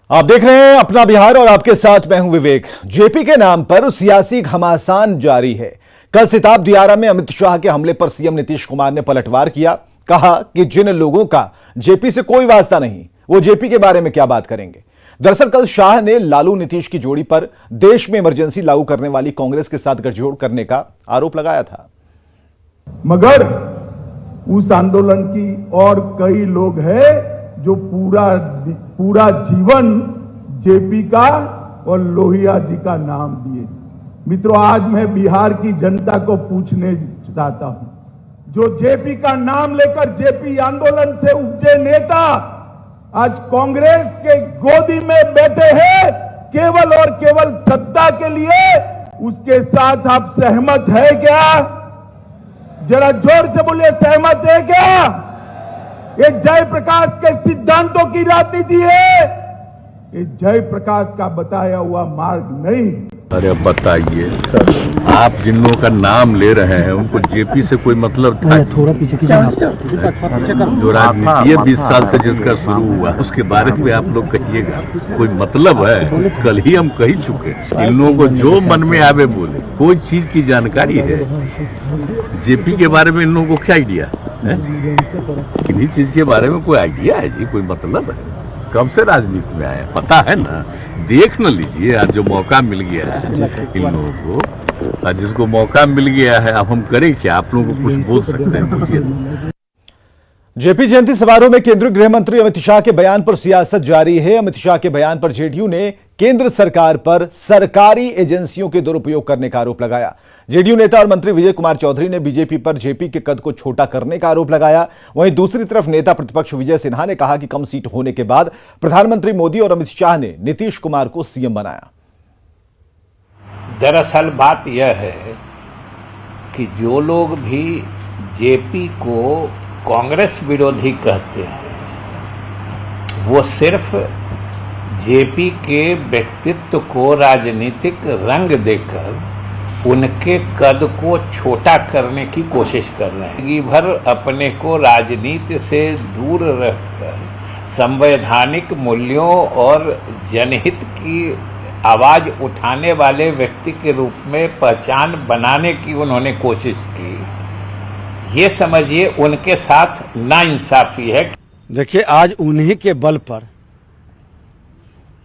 आप देख रहे हैं अपना बिहार और आपके साथ मैं हूं विवेक। जेपी के नाम पर सियासी घमासान जारी है। कल सिताब दियारा में अमित शाह के हमले पर सीएम नीतीश कुमार ने पलटवार किया। कहा कि जिन लोगों का जेपी से कोई वास्ता नहीं वो जेपी के बारे में क्या बात करेंगे। दरअसल कल शाह ने लालू नीतीश की जोड़ी पर देश में इमरजेंसी लागू करने वाली कांग्रेस के साथ गठजोड़ करने का आरोप लगाया था। मगर उस आंदोलन की और कई लोग हैं जो पूरा जीवन जेपी का और लोहिया जी का नाम दिए। मित्रों, आज मैं बिहार की जनता को पूछने चाहता हूं, जो जेपी का नाम लेकर जेपी आंदोलन से उपजे नेता आज कांग्रेस के गोदी में बैठे हैं केवल और केवल सत्ता के लिए, उसके साथ आप सहमत है क्या? जरा जोर से बोलिए, सहमत है क्या? ये जयप्रकाश के सिद्धांतों की राजनीति है, ये जयप्रकाश का बताया हुआ मार्ग नहीं। अरे बताइए, आप जिन लोगों का नाम ले रहे हैं उनको जेपी से कोई मतलब था? थोड़ा पीछे जो राजनीति 20 साल से जिसका शुरू हुआ उसके बारे में आप लोग कहिएगा कोई मतलब है? कल ही हम कह चुके, इन लोगों को जो मन में आवे बोले। कोई चीज की जानकारी है जेपी के बारे में? इन लोगों को क्या आइडिया है? किन्हीं चीज के बारे में कोई आइडिया है जी? कोई मतलब है? कब से राजनीति में आए पता है ना? देख न लीजिए, आज जो मौका मिल गया है इन लोगों को, आज जिसको मौका मिल गया है, अब हम करें क्या? आप लोगों को कुछ बोल सकते हैं? पूछिए। जेपी जयंती समारोह में केंद्रीय गृह मंत्री अमित शाह के बयान पर सियासत जारी है। अमित शाह के बयान पर जेडीयू ने केंद्र सरकार पर सरकारी एजेंसियों के दुरुपयोग करने का आरोप लगाया। जेडीयू नेता और मंत्री विजय कुमार चौधरी ने बीजेपी पर जेपी के कद को छोटा करने का आरोप लगाया। वहीं दूसरी तरफ नेता प्रतिपक्ष विजय सिन्हा ने कहा कि कम सीट होने के बाद प्रधानमंत्री मोदी और अमित शाह ने नीतीश कुमार को सीएम बनाया। दरअसल बात यह है कि जो लोग भी जेपी को कांग्रेस विरोधी कहते हैं वो सिर्फ जेपी के व्यक्तित्व को राजनीतिक रंग देकर उनके कद को छोटा करने की कोशिश कर रहे हैं। जिंदगी भर अपने को राजनीति से दूर रखकर संवैधानिक मूल्यों और जनहित की आवाज उठाने वाले व्यक्ति के रूप में पहचान बनाने की उन्होंने कोशिश की। ये समझिए उनके साथ नाइंसाफी है। देखिए, आज उन्हीं के बल पर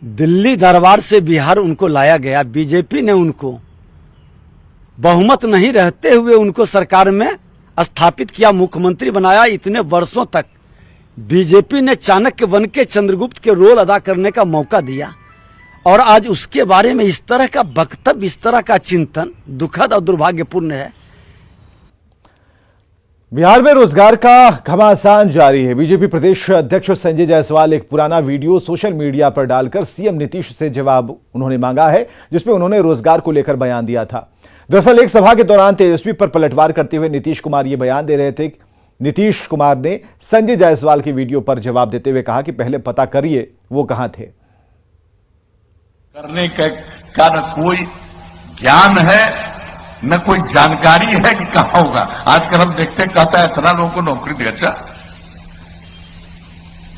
दिल्ली दरबार से बिहार उनको लाया गया। बीजेपी ने उनको बहुमत नहीं रहते हुए उनको सरकार में स्थापित किया, मुख्यमंत्री बनाया। इतने वर्षों तक बीजेपी ने चाणक्य बन के चंद्रगुप्त के रोल अदा करने का मौका दिया और आज उसके बारे में इस तरह का वक्तव्य, इस तरह का चिंतन दुखद और दुर्भाग्यपूर्ण है। बिहार में रोजगार का घमासान जारी है। बीजेपी प्रदेश अध्यक्ष संजय जायसवाल एक पुराना वीडियो सोशल मीडिया पर डालकर सीएम नीतीश से जवाब उन्होंने मांगा है, जिसमें उन्होंने रोजगार को लेकर बयान दिया था। दरअसल एक सभा के दौरान तेजस्वी पर पलटवार करते हुए नीतीश कुमार ये बयान दे रहे थे। नीतीश कुमार ने संजय जायसवाल की वीडियो पर जवाब देते हुए कहा कि पहले पता करिए वो कहां थे। करने का न कोई ज्ञान है न कोई जानकारी है कि कहां होगा। आजकल हम देखते कहता है इतना लोगों को नौकरी दे। अच्छा,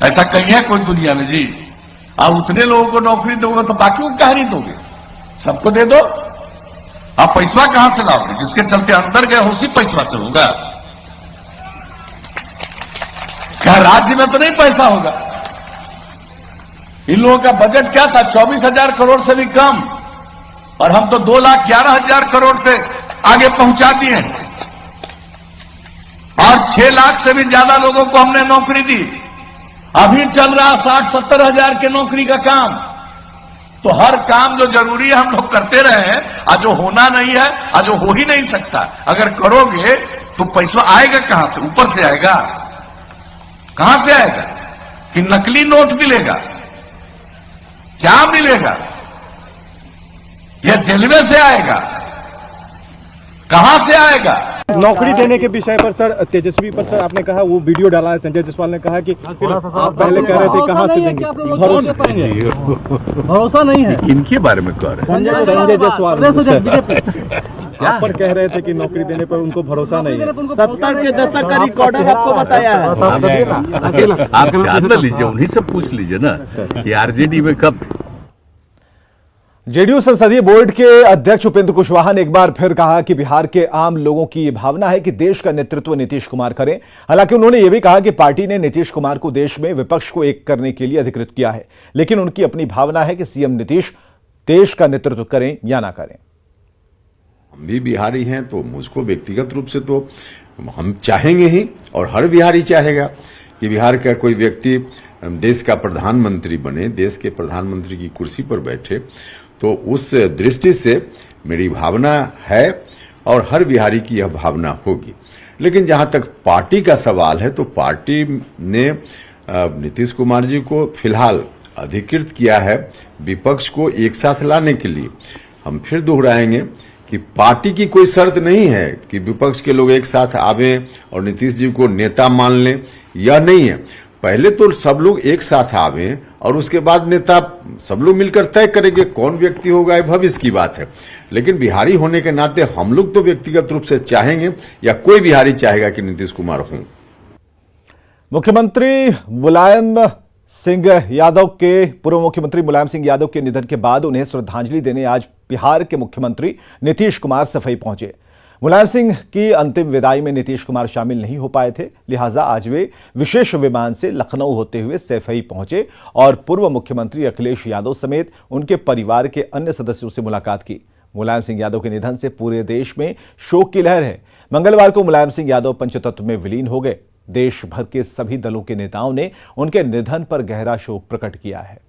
ऐसा कहीं है कोई दुनिया में जी? आप उतने लोगों को नौकरी दोगे तो बाकी को कहा नहीं दोगे? सबको दे दो। आप पैसा कहां से लाओगे? जिसके चलते अंदर गए उसी पैसा से होगा क्या? राज्य में तो नहीं पैसा होगा। इन लोगों का बजट क्या था? 24,000 करोड़ से भी कम, और हम तो 2,11,000 करोड़ से आगे पहुंचा दिए और 6 लाख से भी ज्यादा लोगों को हमने नौकरी दी। अभी चल रहा 60-70 हजार के नौकरी का काम। तो हर काम जो जरूरी है हम लोग करते रहे हैं, आज जो होना नहीं है, आज जो हो ही नहीं सकता। अगर करोगे तो पैसा आएगा कहां से? ऊपर से आएगा? कहां से आएगा? कि नकली नोट मिलेगा? क्या मिलेगा? यह रेलवे से आएगा? कहां से आएगा? नौकरी देने के विषय पर सर, तेजस्वी पर सर आपने कहा, वो वीडियो डाला है संजय जायसवाल ने, कहा कि आप पहले कह रहे थे कहाँ से देंगे, भरोसा नहीं है। इनके बारे में कह रहे हैं संजय जायसवाल आप पर कह रहे थे कि नौकरी देने पर उनको भरोसा नहीं है। 70 के दशक का रिकॉर्डर आपको बताया है। आप जान न लीजिए, उन्हीं से पूछ लीजिए ना कि आरजेडी में कब थे। जेडीयू संसदीय बोर्ड के अध्यक्ष उपेंद्र कुशवाहा ने एक बार फिर कहा कि बिहार के आम लोगों की ये भावना है कि देश का नेतृत्व नीतीश कुमार करें। हालांकि उन्होंने ये भी कहा कि पार्टी ने नीतीश कुमार को देश में विपक्ष को एक करने के लिए अधिकृत किया है, लेकिन उनकी अपनी भावना है कि सीएम नीतीश देश का नेतृत्व करें या ना करें। हम भी बिहारी हैं, तो मुझको व्यक्तिगत रूप से तो हम चाहेंगे ही, और हर बिहारी चाहेगा कि बिहार का कोई व्यक्ति देश का प्रधानमंत्री बने, देश के प्रधानमंत्री की कुर्सी पर बैठे। तो उस दृष्टि से मेरी भावना है और हर बिहारी की यह भावना होगी। लेकिन जहां तक पार्टी का सवाल है, तो पार्टी ने नीतीश कुमार जी को फिलहाल अधिकृत किया है विपक्ष को एक साथ लाने के लिए। हम फिर दोहराएंगे कि पार्टी की कोई शर्त नहीं है कि विपक्ष के लोग एक साथ आवें और नीतीश जी को नेता मान लें, यह नहीं है। पहले तो सब लोग एक साथ आवें और उसके बाद नेता सब लोग मिलकर तय करेंगे कौन व्यक्ति होगा, ये भविष्य की बात है। लेकिन बिहारी होने के नाते हम लोग तो व्यक्तिगत रूप से चाहेंगे, या कोई बिहारी चाहेगा कि नीतीश कुमार हों। मुख्यमंत्री मुलायम सिंह यादव के पूर्व मुख्यमंत्री मुलायम सिंह यादव के निधन के बाद उन्हें श्रद्धांजलि देने आज बिहार के मुख्यमंत्री नीतीश कुमार सफाई पहुंचे। मुलायम सिंह की अंतिम विदाई में नीतीश कुमार शामिल नहीं हो पाए थे, लिहाजा आज वे विशेष विमान से लखनऊ होते हुए सैफई पहुंचे और पूर्व मुख्यमंत्री अखिलेश यादव समेत उनके परिवार के अन्य सदस्यों से मुलाकात की। मुलायम सिंह यादव के निधन से पूरे देश में शोक की लहर है। मंगलवार को मुलायम सिंह यादव पंचतत्व में विलीन हो गए। देश भर के सभी दलों के नेताओं ने उनके निधन पर गहरा शोक प्रकट किया है।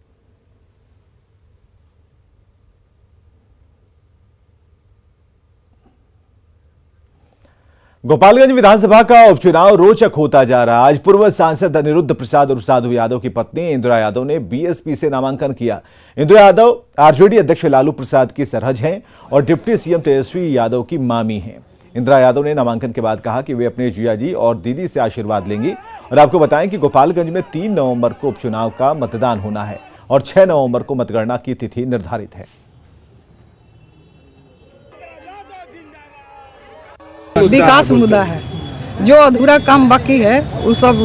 गोपालगंज विधानसभा का उपचुनाव रोचक होता जा रहा। आज पूर्व सांसद अनिरुद्ध प्रसाद और साधु यादव की पत्नी इंदिरा यादव ने बीएसपी से नामांकन किया। इंदिरा यादव आरजेडी अध्यक्ष लालू प्रसाद की सरहज हैं और डिप्टी सीएम तेजस्वी यादव की मामी हैं। इंदिरा यादव ने नामांकन के बाद कहा कि वे अपने जियाजी और दीदी से आशीर्वाद लेंगी। और आपको बताएं कि गोपालगंज में 3 नवंबर को उपचुनाव का मतदान होना है और 6 नवंबर को मतगणना की तिथि निर्धारित है। विकास मुद्दा है, जो अधूरा काम बाकी है उस सब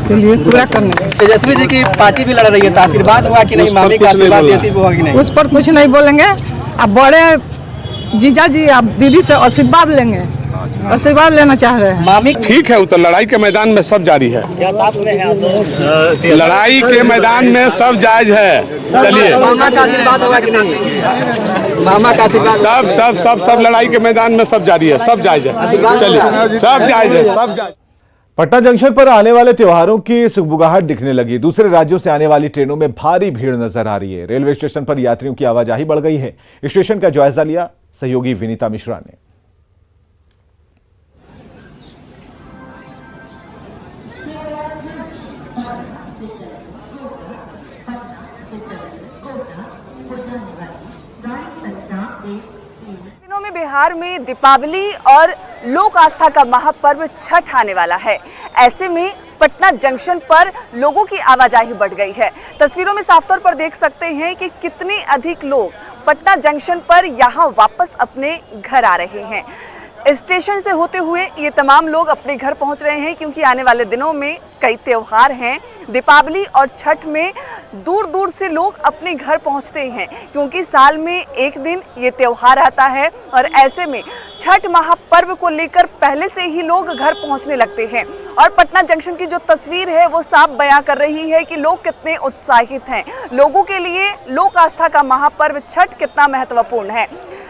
के लिए पूरा करने। तेजस्वी जी की पार्टी भी लड़ रही है, तो आशीर्वाद हुआ कि नहीं, मामी का आशीर्वाद हुआ कि नहीं? उस पर कुछ नहीं बोलेंगे। अब बड़े जीजा जी आप दीदी से आशीर्वाद लेंगे, आशीर्वाद लेना चाह रहे हैं। मामी ठीक है, वो तो लड़ाई के मैदान में सब जारी है। क्या साथ में है? लड़ाई के मैदान में सब जायज है। चलिए, मामा का आशीर्वाद होगा कि नहीं? मामा का आशीर्वाद सब सब सब सब लड़ाई के मैदान में सब जारी है, सब जायज है। चलिए, सब जायज है, सब जायज। पटना जंक्शन पर आने वाले त्योहारों की सुगबुगाहट दिखने लगी। दूसरे राज्यों से आने वाली ट्रेनों में भारी भीड़ नजर आ रही है। रेलवे स्टेशन पर यात्रियों की आवाजाही बढ़ गई है। स्टेशन का जायजा लिया सहयोगी विनीता मिश्रा ने। दिनों में बिहार में दीपावली और लोक आस्था का महापर्व छठ आने वाला है। ऐसे में पटना जंक्शन पर लोगों की आवाजाही बढ़ गई है। तस्वीरों में साफ तौर पर देख सकते हैं कि कितने अधिक लोग पटना जंक्शन पर यहां वापस अपने घर आ रहे हैं। स्टेशन से होते हुए ये तमाम लोग अपने घर पहुंच रहे हैं, क्योंकि आने वाले दिनों में कई त्योहार हैं। दीपावली और छठ में दूर दूर से लोग अपने घर पहुंचते हैं, क्योंकि साल में एक दिन ये त्योहार आता है। और ऐसे में छठ महापर्व को लेकर पहले से ही लोग घर पहुंचने लगते हैं। और पटना जंक्शन की जो तस्वीर है वो साफ बयां कर रही है कि लोग कितने उत्साहित हैं। लोगों के लिए लोक आस्था का महापर्व छठ कितना महत्वपूर्ण है।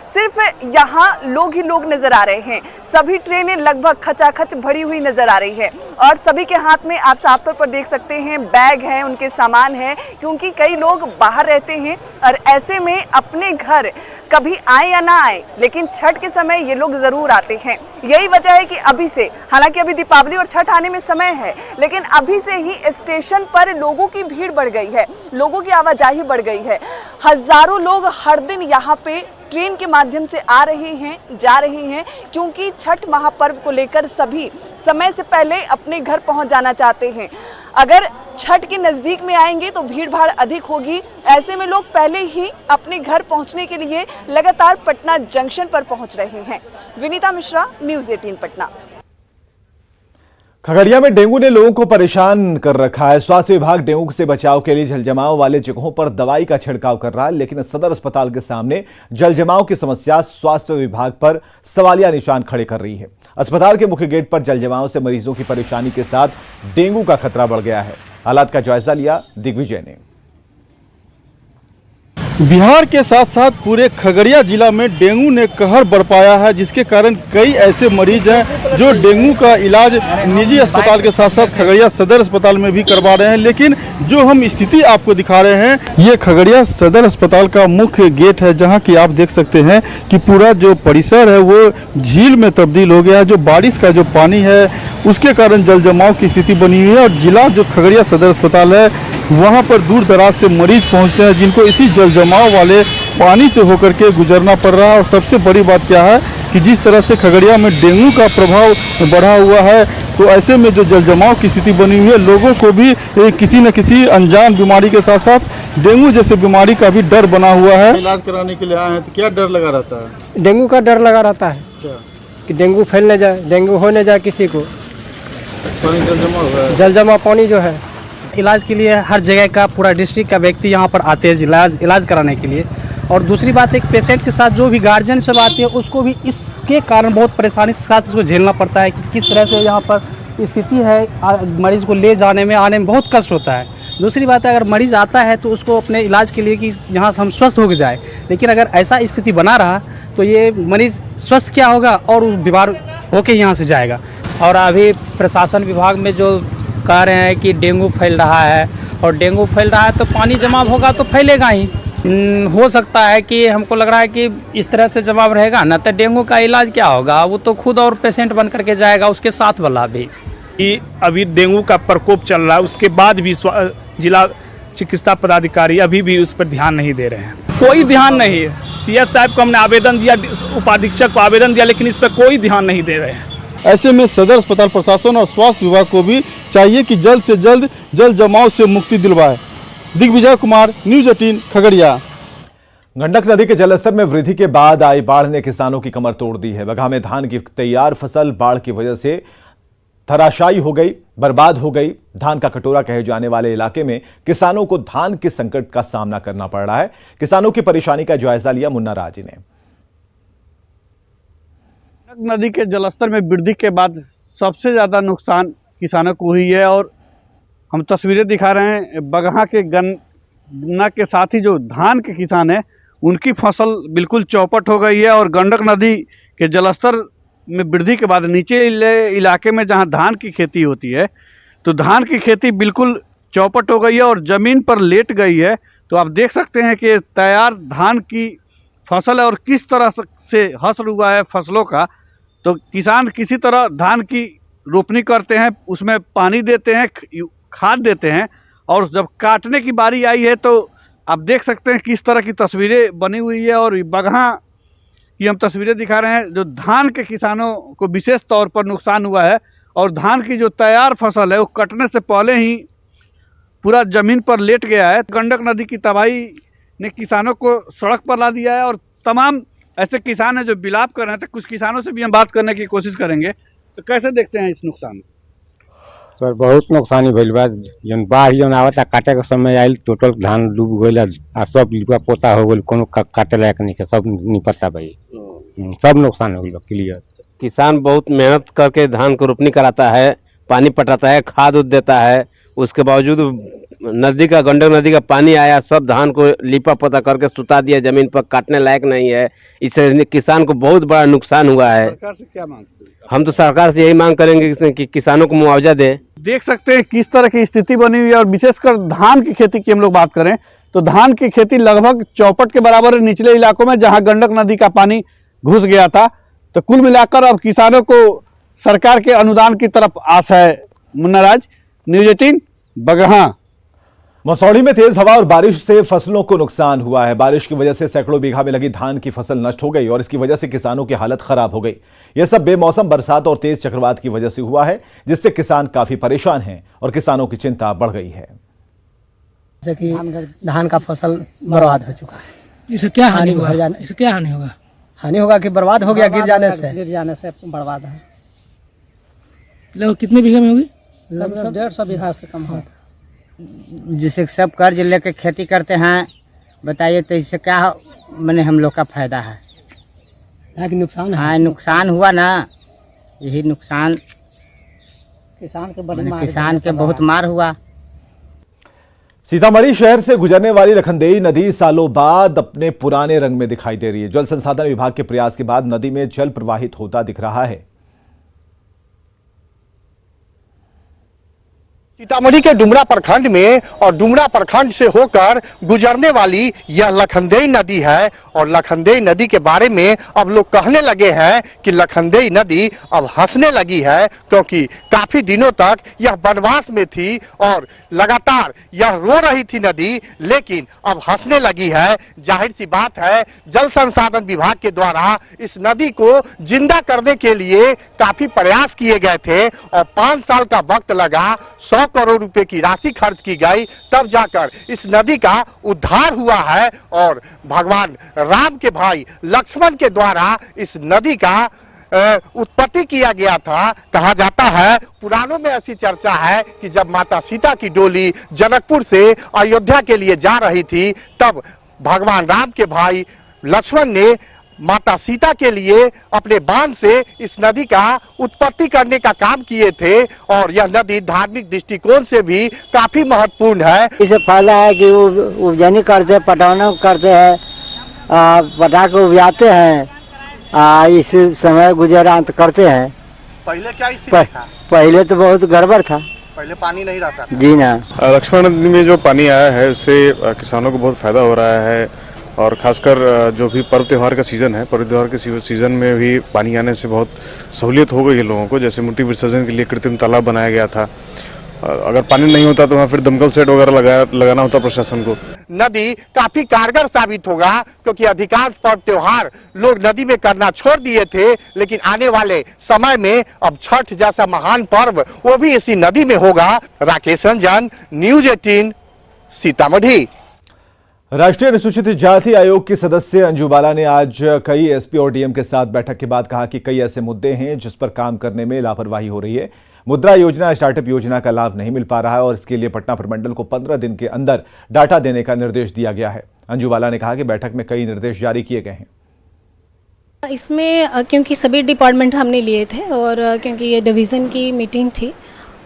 सिर्फ यहाँ लोग ही लोग नजर आ रहे हैं। सभी ट्रेनें लगभग खचाखच भरी हुई नजर आ रही है और सभी के हाथ में आप साफ तौर पर देख सकते हैं बैग हैं, उनके सामान हैं, क्योंकि कई लोग बाहर रहते हैं और ऐसे में अपने घर कभी आए या ना आए, लेकिन छठ के समय ये लोग जरूर आते हैं। यही वजह है कि अभी से, हालांकि अभी दीपावली और छठ आने में समय है, लेकिन अभी से ही स्टेशन पर लोगों की भीड़ बढ़ गई है, लोगों की आवाजाही बढ़ गई है। हजारों लोग हर दिन यहाँ पे ट्रेन के माध्यम से आ रहे हैं, जा रहे हैं, क्योंकि छठ महापर्व को लेकर सभी समय से पहले अपने घर पहुंच जाना चाहते हैं। अगर छठ के नजदीक में आएंगे तो भीड़ भाड़ अधिक होगी। ऐसे में लोग पहले ही अपने घर पहुंचने के लिए लगातार पटना जंक्शन पर पहुंच रहे हैं। विनीता मिश्रा, न्यूज़ 18 पटना। खगड़िया में डेंगू ने लोगों को परेशान कर रखा है। स्वास्थ्य विभाग डेंगू से बचाव के लिए जलजमाव वाले जगहों पर दवाई का छिड़काव कर रहा है, लेकिन सदर अस्पताल के सामने जलजमाव की समस्या स्वास्थ्य विभाग पर सवालिया निशान खड़े कर रही है। अस्पताल के मुख्य गेट पर जलजमाव से मरीजों की परेशानी के साथ डेंगू का खतरा बढ़ गया है। हालात का जायजा लिया दिग्विजय ने। बिहार के साथ साथ पूरे खगड़िया जिला में डेंगू ने कहर बरपाया है, जिसके कारण कई ऐसे मरीज हैं जो डेंगू का इलाज निजी अस्पताल के साथ साथ खगड़िया सदर अस्पताल में भी करवा रहे हैं। लेकिन जो हम स्थिति आपको दिखा रहे हैं, ये खगड़िया सदर अस्पताल का मुख्य गेट है, जहां कि आप देख सकते हैं कि पूरा जो परिसर है वो झील में तब्दील हो गया है। जो बारिश का जो पानी है उसके कारण जल जमाव की स्थिति बनी हुई है और जिला जो खगड़िया सदर अस्पताल है वहां पर दूर दराज से मरीज पहुंचते हैं, जिनको इसी जल जमाव वाले पानी से होकर के गुजरना पड़ रहा है। और सबसे बड़ी बात क्या है कि जिस तरह से खगड़िया में डेंगू का प्रभाव बढ़ा हुआ है, तो ऐसे में जो जल जमाव की स्थिति बनी हुई है, लोगों को भी किसी न किसी अनजान बीमारी के साथ साथ डेंगू जैसे बीमारी का भी डर बना हुआ है। इलाज कराने के लिए आए हैं तो क्या डर लगा रहता है? डेंगू का डर लगा रहता है कि डेंगू फैल न जाए, डेंगू हो न जाए किसी को। पानी जल जमा हुआ है, जल जमा पानी जो है। इलाज के लिए हर जगह का पूरा डिस्ट्रिक्ट का व्यक्ति यहाँ पर आते हैं इलाज कराने के लिए। और दूसरी बात, एक पेशेंट के साथ जो भी गार्जियन सब आते हैं उसको भी इसके कारण बहुत परेशानी के साथ उसको झेलना पड़ता है कि किस तरह से यहाँ पर स्थिति है, मरीज को ले जाने में आने में बहुत कष्ट होता है। दूसरी बात है, अगर मरीज़ आता है तो उसको अपने इलाज के लिए कि यहाँ से हम स्वस्थ हो जाए, लेकिन अगर ऐसा स्थिति बना रहा तो ये मरीज़ स्वस्थ क्या होगा और बीमार होके यहाँ से जाएगा। और अभी प्रशासन विभाग में जो कह रहे हैं कि डेंगू फैल रहा है, और डेंगू फैल रहा है तो पानी जमा होगा तो फैलेगा ही। हो सकता है कि हमको लग रहा है कि इस तरह से जवाब रहेगा ना, तो डेंगू का इलाज क्या होगा, वो तो खुद और पेशेंट बन करके जाएगा, उसके साथ वाला भी। अभी डेंगू का प्रकोप चल रहा है, उसके बाद भी जिला चिकित्सा पदाधिकारी अभी भी उस पर ध्यान नहीं दे रहे हैं। कोई ध्यान नहीं है। सीएस साहब को हमने आवेदन दिया, उपाधीक्षक को आवेदन दिया, लेकिन इस पर कोई ध्यान नहीं दे रहे हैं। ऐसे में सदर अस्पताल प्रशासन और स्वास्थ्य विभाग को भी चाहिए कि जल्द से जल्द जल जमाव से मुक्ति दिलवाए। दिग्विजय कुमार, न्यूज़ 18 खगड़िया। गंडक नदी के जलस्तर में वृद्धि के बाद आई बाढ़ ने किसानों की कमर तोड़ दी है। बगहा में धान की तैयार फसल बाढ़ की वजह से धराशायी हो गई, बर्बाद हो गई। धान का कटोरा कहे जाने वाले इलाके में किसानों को धान के संकट का सामना करना पड़ रहा है। किसानों की परेशानी का जायजा लिया मुन्ना राज ने। नदी के जलस्तर में वृद्धि के बाद सबसे ज़्यादा नुकसान किसानों को हुई है, और हम तस्वीरें दिखा रहे हैं। बगहा के गन्ना के साथ ही जो धान के किसान हैं उनकी फसल बिल्कुल चौपट हो गई है, और गंडक नदी के जलस्तर में वृद्धि के बाद नीचे इलाके में जहां धान की खेती होती है तो धान की खेती बिल्कुल चौपट हो गई है और ज़मीन पर लेट गई है। तो आप देख सकते हैं कि तैयार धान की फसल है और किस तरह से हश्र हुआ है फसलों का। तो किसान किसी तरह धान की रोपनी करते हैं, उसमें पानी देते हैं, खाद देते हैं, और जब काटने की बारी आई है तो आप देख सकते हैं किस तरह की तस्वीरें बनी हुई है। और बगहा की हम तस्वीरें दिखा रहे हैं, जो धान के किसानों को विशेष तौर पर नुकसान हुआ है, और धान की जो तैयार फसल है वो कटने से पहले ही पूरा ज़मीन पर लेट गया है। गंडक नदी की तबाही ने किसानों को सड़क पर ला दिया है, और तमाम ऐसे किसान हैं जो विलाप कर रहे हैं। तो कुछ किसानों से भी हम बात करने की कोशिश करेंगे। तो कैसे देखते हैं इस नुकसान? सर बहुत नुकसानी भइल बा। जन बाढ़ जन आवता काटे के समय आइल, टोटल धान डूब गइल आ सब लिपा पोता हो गइल, कोनो काटे लायक नहीं, सब निपत्ता भाई, सब नुकसान हो गइल क्लियर। किसान बहुत मेहनत करके धान को रोपनी कराता है, पानी पटाता है, खाद उद देता है, उसके बावजूद नदी का गंडक नदी का पानी आया, सब धान को लिपा पोता करके सुता दिया, जमीन पर काटने लायक नहीं है। इससे किसान को बहुत बड़ा नुकसान हुआ है। सरकार से क्या मांगते हैं? हम तो सरकार से यही मांग करेंगे कि किसानों को मुआवजा दे। देख सकते हैं किस तरह की स्थिति बनी हुई है, और विशेषकर धान की खेती की हम लोग बात करें तो धान की खेती लगभग चौपट के बराबर है निचले इलाकों में, जहां गंडक नदी का पानी घुस गया था। तो कुल मिलाकर अब किसानों को सरकार के अनुदान की तरफ आस है। मुन्ना राज, न्यूज़ 18 बगहा। मसौढ़ी में तेज हवा और बारिश से फसलों को नुकसान हुआ है। बारिश की वजह से सैकड़ों बीघा में लगी धान की फसल नष्ट हो गई और इसकी वजह से किसानों की हालत खराब हो गई। यह सब बेमौसम बरसात और तेज चक्रवात की वजह से हुआ है, जिससे किसान काफी परेशान हैं और किसानों की चिंता बढ़ गई है। जैसे कि धान का फसल बर्बाद हो चुका है। इससे क्या हानि होगा? इससे क्या हानि होगा? हानि होगा कि बर्बाद हो गया, गिर जाने से बर्बाद है। लगभग कितने बीघे में होगी? लगभग 150 बीघा से कम होगा। जिसे सब कर्ज लेके खेती करते हैं, बताइए तो इससे क्या मैंने हम लोग का फायदा है? नुकसान है। हाँ, नुकसान हुआ ना, यही नुकसान किसान के बहुत मार हुआ। सीतामढ़ी शहर से गुजरने वाली लखनदेई नदी सालों बाद अपने पुराने रंग में दिखाई दे रही है। जल संसाधन विभाग के प्रयास के बाद नदी में जल प्रवाहित होता दिख रहा है। सीतामढ़ी के डुमरा प्रखंड में और डुमरा प्रखंड से होकर गुजरने वाली यह लखनदेई नदी है और लखनदेई नदी के बारे में अब लोग कहने लगे हैं कि लखनदेई नदी अब हंसने लगी है, क्योंकि काफी दिनों तक यह वनवास में थी और लगातार यह रो रही थी नदी, लेकिन अब हंसने लगी है। जाहिर सी बात है, जल संसाधन विभाग के द्वारा इस नदी को जिंदा करने के लिए काफी प्रयास किए गए थे और 5 साल का वक्त लगा। 100 करोड़ रुपए की राशि खर्च की गई, तब जाकर इस नदी का उद्धार हुआ है और भगवान राम के भाई लक्ष्मण के द्वारा इस नदी का उत्पत्ति किया गया था। कहा जाता है, पुराणों में ऐसी चर्चा है कि जब माता सीता की डोली जनकपुर से अयोध्या के लिए जा रही थी, तब भगवान राम के भाई लक्ष्मण ने माता सीता के लिए अपने बाण से इस नदी का उत्पत्ति करने का काम किए थे और यह नदी धार्मिक दृष्टिकोण से भी काफी महत्वपूर्ण है। इसे फायदा है कि उपजनी करते हैं, पटौना करते हैं, पटा के उपजाते हैं, इस समय गुजरान करते हैं। पहले क्या स्थिति था? पहले तो बहुत गड़बड़ था, पहले पानी नहीं रहता था। जी ना। लक्ष्मण नदी में जो पानी आया है उससे किसानों को बहुत फायदा हो रहा है और खासकर जो भी पर्व त्योहार का सीजन है, पर्व त्योहार के सीजन में भी पानी आने से बहुत सहूलियत हो गई है लोगों को। जैसे मूर्ति विसर्जन के लिए कृत्रिम तालाब बनाया गया था, अगर पानी नहीं होता तो वहाँ फिर दमकल सेट वगैरह लगाना होता प्रशासन को। नदी काफी कारगर साबित होगा, क्योंकि अधिकांश पर्व त्योहार लोग नदी में करना छोड़ दिए थे, लेकिन आने वाले समय में अब छठ जैसा महान पर्व वो भी इसी नदी में होगा। राकेश रंजन, न्यूज 18, सीतामढ़ी। राष्ट्रीय अनुसूचित जाति आयोग की सदस्य अंजू बाला ने आज कई एसपी और डीएम के साथ बैठक के बाद कहा कि कई ऐसे मुद्दे हैं जिस पर काम करने में लापरवाही हो रही है। मुद्रा योजना, स्टार्टअप योजना का लाभ नहीं मिल पा रहा है और इसके लिए पटना प्रमंडल को 15 दिन के अंदर डाटा देने का निर्देश दिया गया है। अंजू बाला ने कहा कि बैठक में कई निर्देश जारी किए गए हैं। इसमें क्योंकि सभी डिपार्टमेंट हमने लिए थे और क्योंकि ये डिवीज़न की मीटिंग थी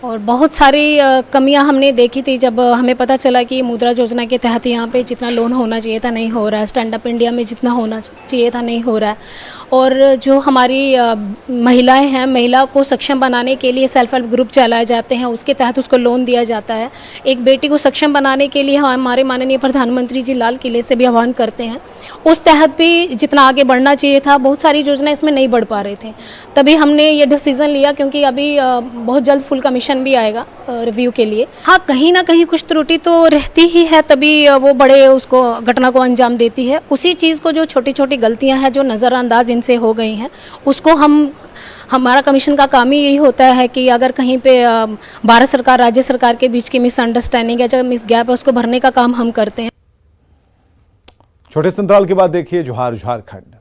और बहुत सारी कमियां हमने देखी थी। जब हमें पता चला कि मुद्रा योजना के तहत यहाँ पे जितना लोन होना चाहिए था नहीं हो रहा है, स्टैंड अप इंडिया में जितना होना चाहिए था नहीं हो रहा है, और जो हमारी महिलाएं हैं, महिला को सक्षम बनाने के लिए सेल्फ हेल्प ग्रुप चलाए जाते हैं, उसके तहत उसको लोन दिया जाता है। एक बेटी को सक्षम बनाने के लिए हमारे माननीय प्रधानमंत्री जी लाल किले से भी आह्वान करते हैं, उस तहत भी जितना आगे बढ़ना चाहिए था, बहुत सारी योजना इसमें नहीं बढ़ पा रहे थे। तभी हमने ये डिसीजन लिया, क्योंकि अभी बहुत जल्द फुल कमीशन भी आएगा रिव्यू के लिए। हाँ, कहीं ना कहीं कुछ त्रुटि तो रहती ही है, तभी वो बड़े उसको घटना को अंजाम देती है। उसी चीज़ को जो छोटी छोटी गलतियां हैं जो नज़रअंदाज इनसे हो गई हैं, उसको हमारा कमीशन का काम ही यही होता है कि अगर कहीं पे भारत सरकार राज्य सरकार के बीच की मिसअंडरस्टैंडिंग या जो मिस गैप है उसको भरने का काम हम करते हैं। छोटे संतराल के बाद देखिए जोहार झारखंड।